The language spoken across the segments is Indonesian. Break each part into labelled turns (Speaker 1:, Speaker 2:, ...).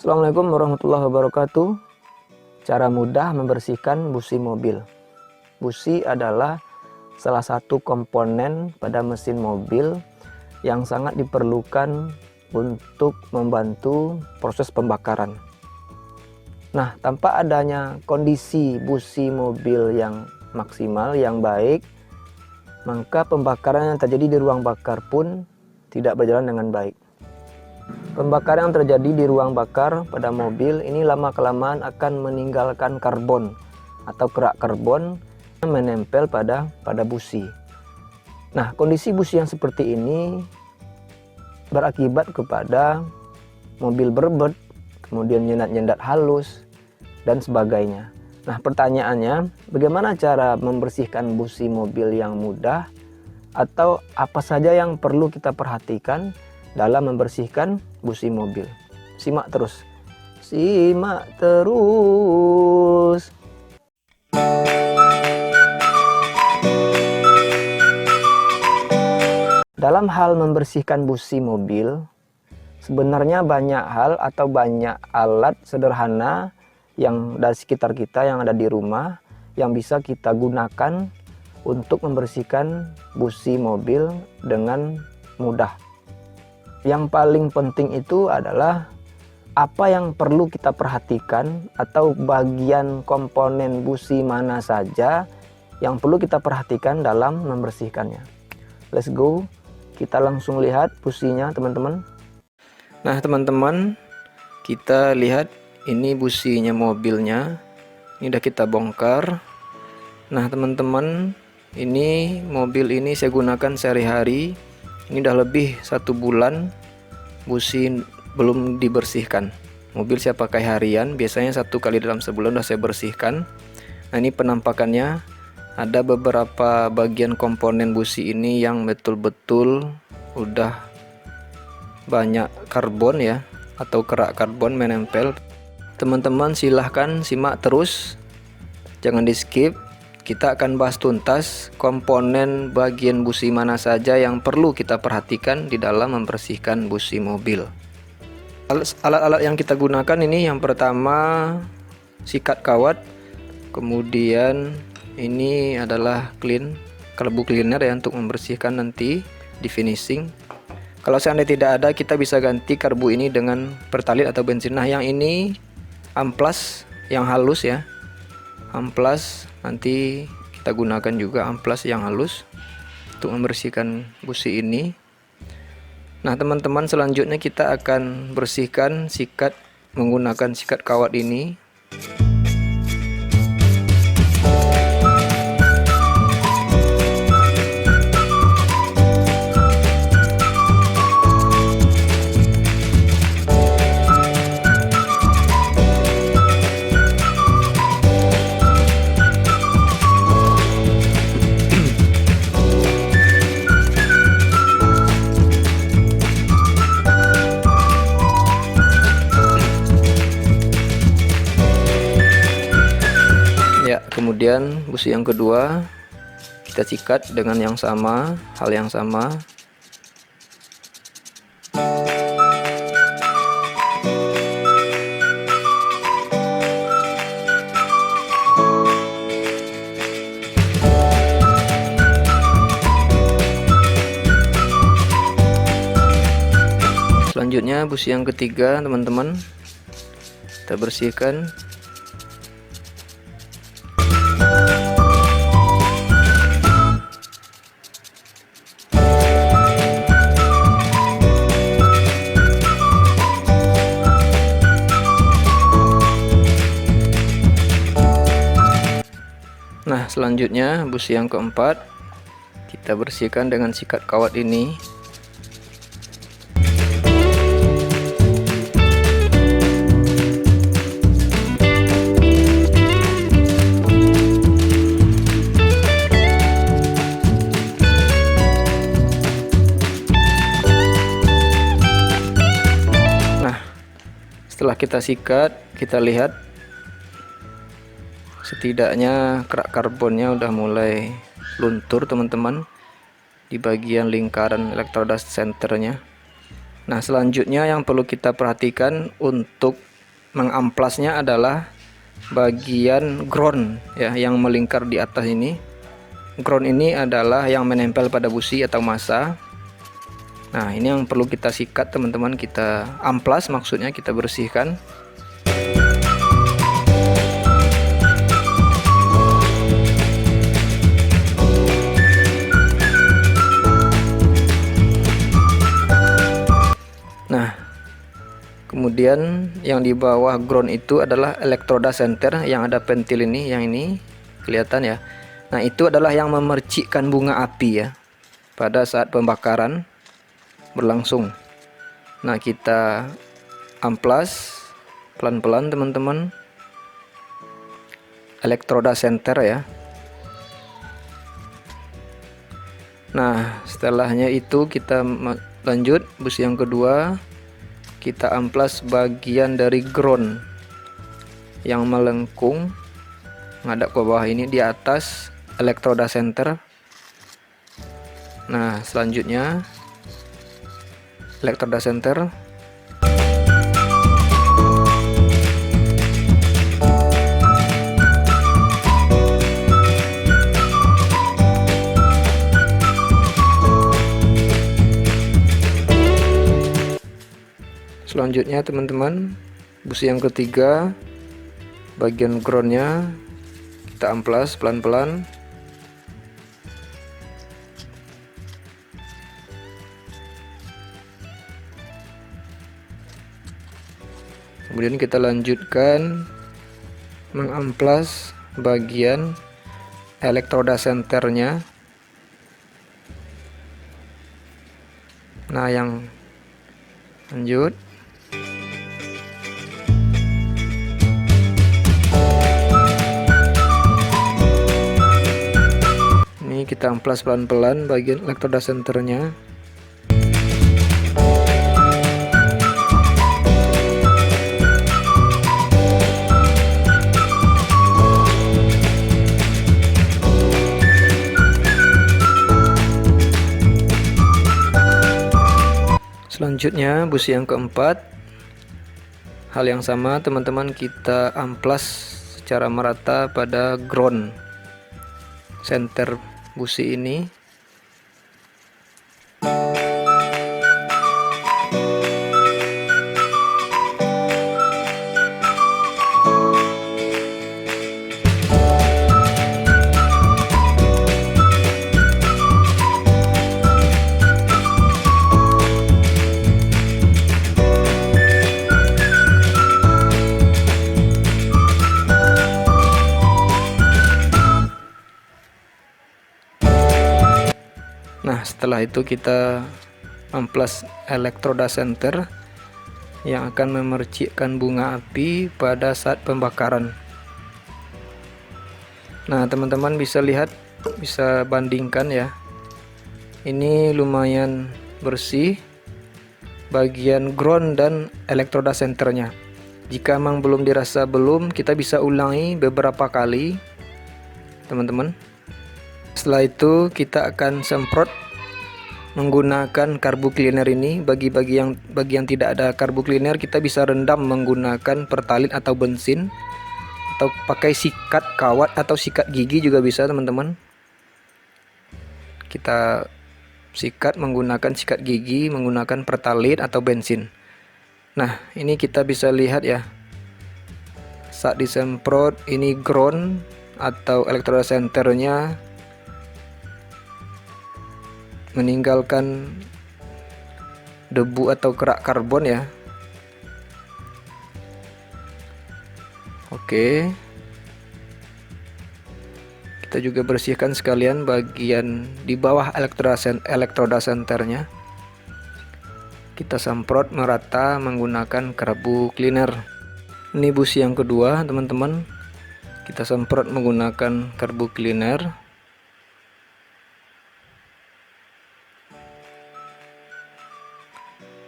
Speaker 1: Assalamualaikum warahmatullahi wabarakatuh. Cara mudah membersihkan busi mobil. Busi adalah salah satu komponen pada mesin mobil yang sangat diperlukan untuk membantu proses pembakaran. Nah, tanpa adanya kondisi busi mobil yang maksimal, yang baik, maka pembakaran yang terjadi di ruang bakar pun tidak berjalan dengan baik. Pembakaran yang terjadi di ruang bakar pada mobil ini lama-kelamaan akan meninggalkan karbon atau kerak karbon yang menempel pada busi. Nah, kondisi busi yang seperti ini berakibat kepada mobil berbet, kemudian nyendat-nyendat halus, dan sebagainya. Nah, pertanyaannya, bagaimana cara membersihkan busi mobil yang mudah, atau apa saja yang perlu kita perhatikan dalam membersihkan busi mobil? Simak terus. Simak terus. Dalam hal membersihkan busi mobil, sebenarnya banyak hal atau banyak alat sederhana yang dari sekitar kita yang ada di rumah yang bisa kita gunakan untuk membersihkan busi mobil dengan mudah. Yang paling penting itu adalah apa yang perlu kita perhatikan atau bagian komponen busi mana saja yang perlu kita perhatikan dalam membersihkannya. Let's go, kita langsung lihat businya teman-teman. Nah teman-teman, kita lihat ini businya mobilnya. Ini udah kita bongkar. Nah teman-teman, ini mobil ini saya gunakan sehari-hari. Ini udah lebih 1 bulan busi belum dibersihkan. Mobil saya pakai harian, biasanya 1 kali dalam sebulan udah saya bersihkan. Nah ini penampakannya, ada beberapa bagian komponen busi ini yang betul-betul udah banyak karbon ya, atau kerak karbon menempel. Teman-teman silahkan simak terus, jangan di skip. Kita akan bahas tuntas komponen bagian busi mana saja yang perlu kita perhatikan di dalam membersihkan busi mobil. Alat-alat yang kita gunakan ini, yang pertama sikat kawat, kemudian ini adalah kalbu cleaner ya untuk membersihkan nanti di finishing. Kalau seandainya tidak ada, kita bisa ganti kalbu ini dengan pertalit atau bensin. Nah yang ini amplas yang halus ya, amplas. Nanti kita gunakan juga amplas yang halus untuk membersihkan busi ini. Nah teman-teman, selanjutnya kita akan bersihkan sikat menggunakan sikat kawat ini. Kemudian busi yang kedua kita sikat dengan yang sama, hal yang sama. Selanjutnya busi yang ketiga teman-teman, kita bersihkan. Nah selanjutnya busi yang keempat kita bersihkan dengan sikat kawat ini. Nah setelah kita sikat, kita lihat setidaknya kerak karbonnya udah mulai luntur teman-teman di bagian lingkaran elektroda senternya. Nah selanjutnya yang perlu kita perhatikan untuk mengamplasnya adalah bagian ground ya, yang melingkar di atas ini. Ground ini adalah yang menempel pada busi atau massa. Nah, ini yang perlu kita sikat teman-teman, kita amplas, maksudnya kita bersihkan. Nah, kemudian yang di bawah ground itu adalah elektroda senter yang ada pentil ini, yang ini kelihatan ya. Nah, itu adalah yang memercikkan bunga api ya pada saat pembakaran berlangsung. Nah, kita amplas pelan-pelan teman-teman elektroda senter ya. Nah, setelahnya itu kita lanjut busi yang kedua, kita amplas bagian dari ground yang melengkung menghadap ke bawah ini di atas elektroda center. Nah, selanjutnya elektroda center. Selanjutnya teman-teman, busi yang ketiga, bagian groundnya kita amplas pelan-pelan. Kemudian kita lanjutkan mengamplas bagian elektroda senternya. Nah, yang lanjut ini kita amplas pelan-pelan bagian elektroda senternya. Selanjutnya busi yang keempat, hal yang sama teman-teman, kita amplas secara merata pada ground center busi ini. Nah, setelah itu kita amplas elektroda center yang akan memercikkan bunga api pada saat pembakaran. Nah, teman-teman bisa lihat, bisa bandingkan ya. Ini lumayan bersih bagian ground dan elektroda centernya. Jika memang belum dirasa belum, kita bisa ulangi beberapa kali teman-teman. Setelah itu kita akan semprot menggunakan karbu cleaner ini. Bagi yang tidak ada karbu cleaner, kita bisa rendam menggunakan pertalite atau bensin, atau pakai sikat kawat atau sikat gigi juga bisa teman-teman. Kita sikat menggunakan sikat gigi, menggunakan pertalite atau bensin. Nah, ini kita bisa lihat ya, saat disemprot ini ground atau elektroda centernya meninggalkan debu atau kerak karbon ya. Oke, kita juga bersihkan sekalian bagian di bawah elektroda centernya. Kita semprot merata menggunakan karbu cleaner. Ini busi yang kedua teman-teman, kita semprot menggunakan karbu cleaner.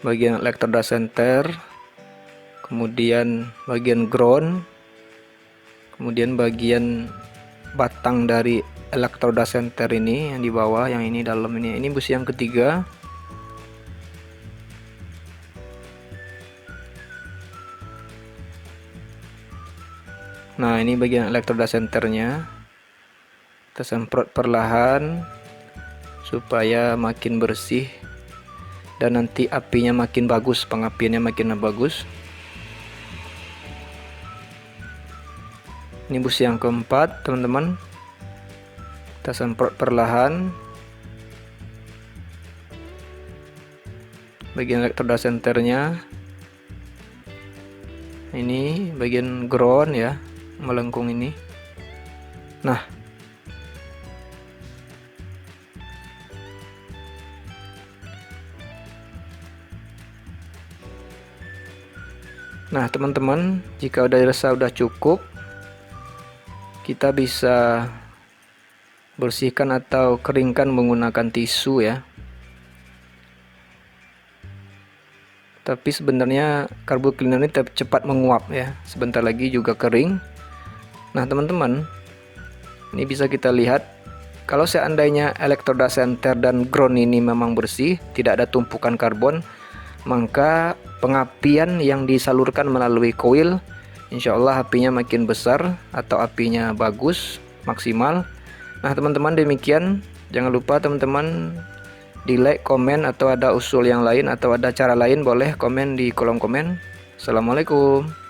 Speaker 1: Bagian elektroda center, kemudian bagian ground, kemudian bagian batang dari elektroda center ini yang di bawah, yang ini dalam ini. Ini busi yang ketiga. Nah, ini bagian elektroda senternya. Kita semprot perlahan supaya makin bersih dan nanti apinya makin bagus, pengapiannya makin bagus. Ini busi yang keempat, teman-teman. Kita semprot perlahan bagian elektroda senternya. Ini bagian ground ya, melengkung ini. Nah, teman-teman, jika udah dirasa udah cukup, kita bisa bersihkan atau keringkan menggunakan tisu ya. Tapi sebenarnya carbo cleaner ini cepat menguap ya, sebentar lagi juga kering. Nah teman-teman, ini bisa kita lihat kalau seandainya elektroda senter dan ground ini memang bersih, tidak ada tumpukan karbon, maka pengapian yang disalurkan melalui coil insya Allah apinya makin besar atau apinya bagus, maksimal. Nah teman-teman, demikian. Jangan lupa teman-teman di like, komen, atau ada usul yang lain atau ada cara lain boleh komen di kolom komen. Assalamualaikum.